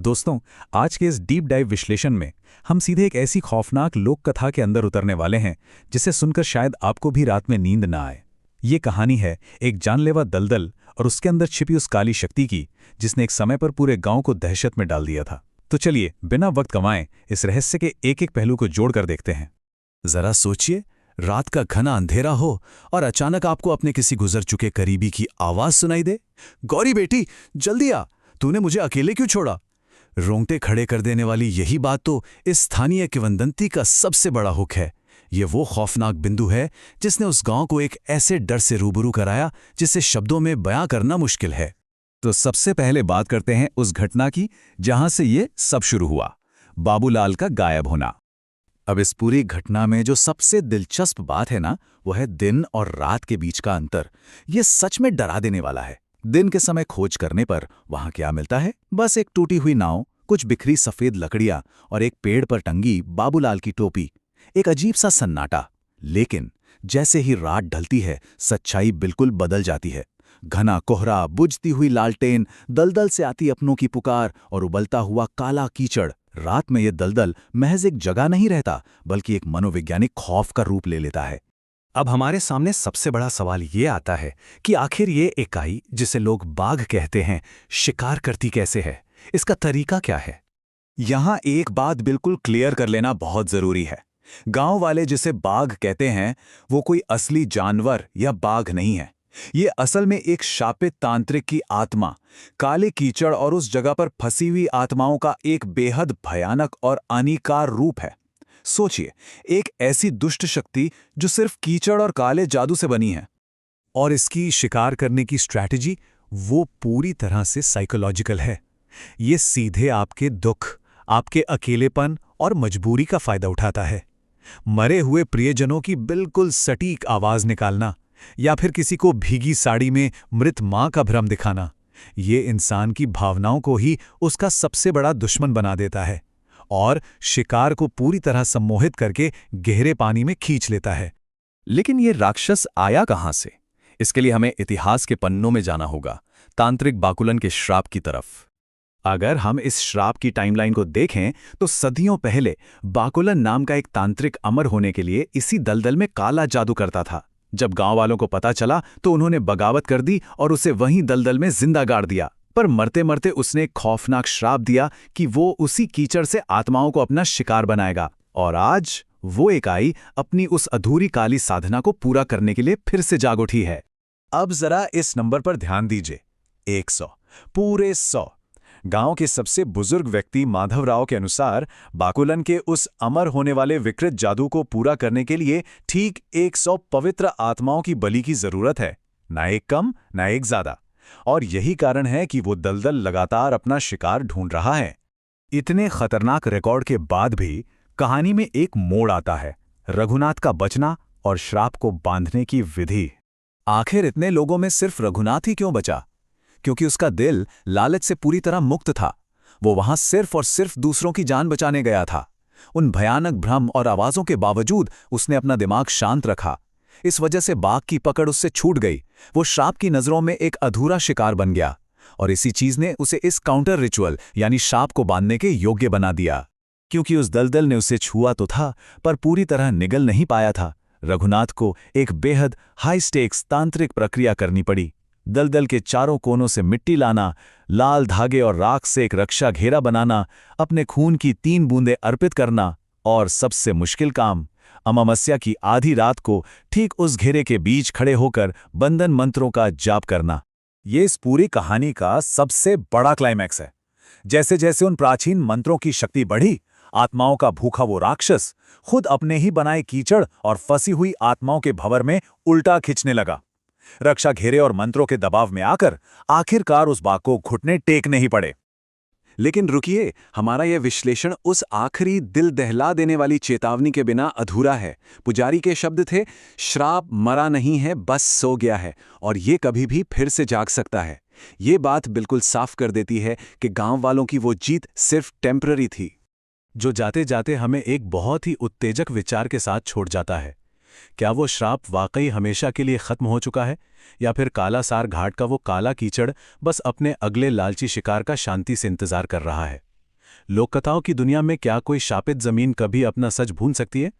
दोस्तों, आज के इस डीप डाइव विश्लेषण में हम सीधे एक ऐसी खौफनाक लोक कथा के अंदर उतरने वाले हैं जिसे सुनकर शायद आपको भी रात में नींद ना आए। ये कहानी है एक जानलेवा दलदल और उसके अंदर छिपी उस काली शक्ति की जिसने एक समय पर पूरे गांव को दहशत में डाल दिया था। तो चलिए बिना वक्त गंवाए इस रहस्य के एक एक पहलू को जोड़कर देखते हैं। जरा सोचिए, रात का घना अंधेरा हो और अचानक आपको अपने किसी गुजर चुके करीबी की आवाज सुनाई दे, गौरी बेटी जल्दी आ, तूने मुझे अकेले क्यों छोड़ा। रोंगटे खड़े कर देने वाली यही बात तो इस स्थानीय किंवदंती का सबसे बड़ा हुक है। ये वो खौफनाक बिंदु है जिसने उस गांव को एक ऐसे डर से रूबरू कराया जिसे शब्दों में बयां करना मुश्किल है। तो सबसे पहले बात करते हैं उस घटना की जहां से ये सब शुरू हुआ, बाबूलाल का गायब होना। अब इस पूरी घटना में जो सबसे दिलचस्प बात है ना, वो है दिन और रात के बीच का अंतर। ये सच में डरा देने वाला है। दिन के समय खोज करने पर वहां क्या मिलता है? बस एक टूटी हुई नाव, कुछ बिखरी सफेद लकड़ियां और एक पेड़ पर टंगी बाबूलाल की टोपी। एक अजीब सा सन्नाटा। लेकिन जैसे ही रात ढलती है, सच्चाई बिल्कुल बदल जाती है। घना कोहरा, बुझती हुई लालटेन, दलदल से आती अपनों की पुकार और उबलता हुआ काला कीचड़। रात में यह दलदल महज एक जगह नहीं रहता, बल्कि एक मनोवैज्ञानिक खौफ का रूप ले लेता है। अब हमारे सामने सबसे बड़ा सवाल ये आता है कि आखिर ये इकाई जिसे लोग बाघ कहते हैं, शिकार करती कैसे है? इसका तरीका क्या है? यहां एक बात बिल्कुल क्लियर कर लेना बहुत जरूरी है। गांव वाले जिसे बाघ कहते हैं, वो कोई असली जानवर या बाघ नहीं है। ये असल में एक शापित तांत्रिक की आत्मा, काले कीचड़ और उस जगह पर फंसी हुई आत्माओं का एक बेहद भयानक और अनिकार रूप है। सोचिए, एक ऐसी दुष्ट शक्ति जो सिर्फ कीचड़ और काले जादू से बनी है। और इसकी शिकार करने की स्ट्रैटेजी वो पूरी तरह से साइकोलॉजिकल है। ये सीधे आपके दुख, आपके अकेलेपन और मजबूरी का फायदा उठाता है। मरे हुए प्रियजनों की बिल्कुल सटीक आवाज निकालना या फिर किसी को भीगी साड़ी में मृत मां का भ्रम दिखाना, ये इंसान की भावनाओं को ही उसका सबसे बड़ा दुश्मन बना देता है और शिकार को पूरी तरह सम्मोहित करके गहरे पानी में खींच लेता है। लेकिन ये राक्षस आया कहां से? इसके लिए हमें इतिहास के पन्नों में जाना होगा, तांत्रिक बाकुलन के श्राप की तरफ। अगर हम इस श्राप की टाइमलाइन को देखें तो सदियों पहले बाकुलन नाम का एक तांत्रिक अमर होने के लिए इसी दलदल में काला जादू करता था। जब गांव वालों को पता चला तो उन्होंने बगावत कर दी और उसे वहीं दलदल में जिंदा गाड़ दिया। पर मरते मरते उसने एक खौफनाक श्राप दिया कि वो उसी कीचड़ से आत्माओं को अपना शिकार बनाएगा। और आज वो इकाई अपनी उस अधूरी काली साधना को पूरा करने के लिए फिर से जाग उठी है। अब जरा इस नंबर पर ध्यान दीजिए, 100, पूरे 100। गांव के सबसे बुजुर्ग व्यक्ति माधवराव के अनुसार बाकुलन के उस अमर होने वाले विकृत जादू को पूरा करने के लिए ठीक 100 पवित्र आत्माओं की बलि की जरूरत है, ना एक कम ना एक ज्यादा। और यही कारण है कि वो दलदल लगातार अपना शिकार ढूंढ रहा है। इतने खतरनाक रिकॉर्ड के बाद भी कहानी में एक मोड़ आता है, रघुनाथ का बचना और श्राप को बांधने की विधि। आखिर इतने लोगों में सिर्फ रघुनाथ ही क्यों बचा? क्योंकि उसका दिल लालच से पूरी तरह मुक्त था। वो वहां सिर्फ और सिर्फ दूसरों की जान बचाने गया था। उन भयानक भ्रम और आवाजों के बावजूद उसने अपना दिमाग शांत रखा। इस वजह से बाघ की पकड़ उससे छूट गई। वो श्राप की नजरों में एक अधूरा शिकार बन गया और इसी चीज ने उसे इस काउंटर रिचुअल यानी श्राप को बांधने के योग्य बना दिया। क्योंकि उस दलदल ने उसे छुआ तो था, पर पूरी तरह निगल नहीं पाया था। रघुनाथ को एक बेहद हाई स्टेक्स तांत्रिक प्रक्रिया करनी पड़ी। दलदल के चारों कोनों से मिट्टी लाना, लाल धागे और राख से एक रक्षा घेरा बनाना, अपने खून की 3 बूंदें अर्पित करना और सबसे मुश्किल काम, अमावस्या की आधी रात को ठीक उस घेरे के बीच खड़े होकर बंधन मंत्रों का जाप करना। ये इस पूरी कहानी का सबसे बड़ा क्लाइमैक्स है। जैसे जैसे उन प्राचीन मंत्रों की शक्ति बढ़ी, आत्माओं का भूखा वो राक्षस खुद अपने ही बनाए कीचड़ और फंसी हुई आत्माओं के भंवर में उल्टा खींचने लगा। रक्षा घेरे और मंत्रों के दबाव में आकर आखिरकार उस बाघ को घुटने टेकने ही पड़े। लेकिन रुकिए, हमारा यह विश्लेषण उस आखिरी दिल दहला देने वाली चेतावनी के बिना अधूरा है। पुजारी के शब्द थे, श्राप मरा नहीं है, बस सो गया है और ये कभी भी फिर से जाग सकता है। ये बात बिल्कुल साफ कर देती है कि गांव वालों की वो जीत सिर्फ टेम्पररी थी। जो जाते जाते हमें एक बहुत ही उत्तेजक विचार के साथ छोड़ जाता है। क्या वो श्राप वाकई हमेशा के लिए खत्म हो चुका है, या फिर कालासार घाट का वो काला कीचड़ बस अपने अगले लालची शिकार का शांति से इंतजार कर रहा है? लोककथाओं की दुनिया में क्या कोई शापित जमीन कभी अपना सच भूल सकती है?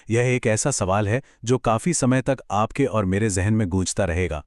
यह एक ऐसा सवाल है जो काफी समय तक आपके और मेरे जहन में गूंजता रहेगा।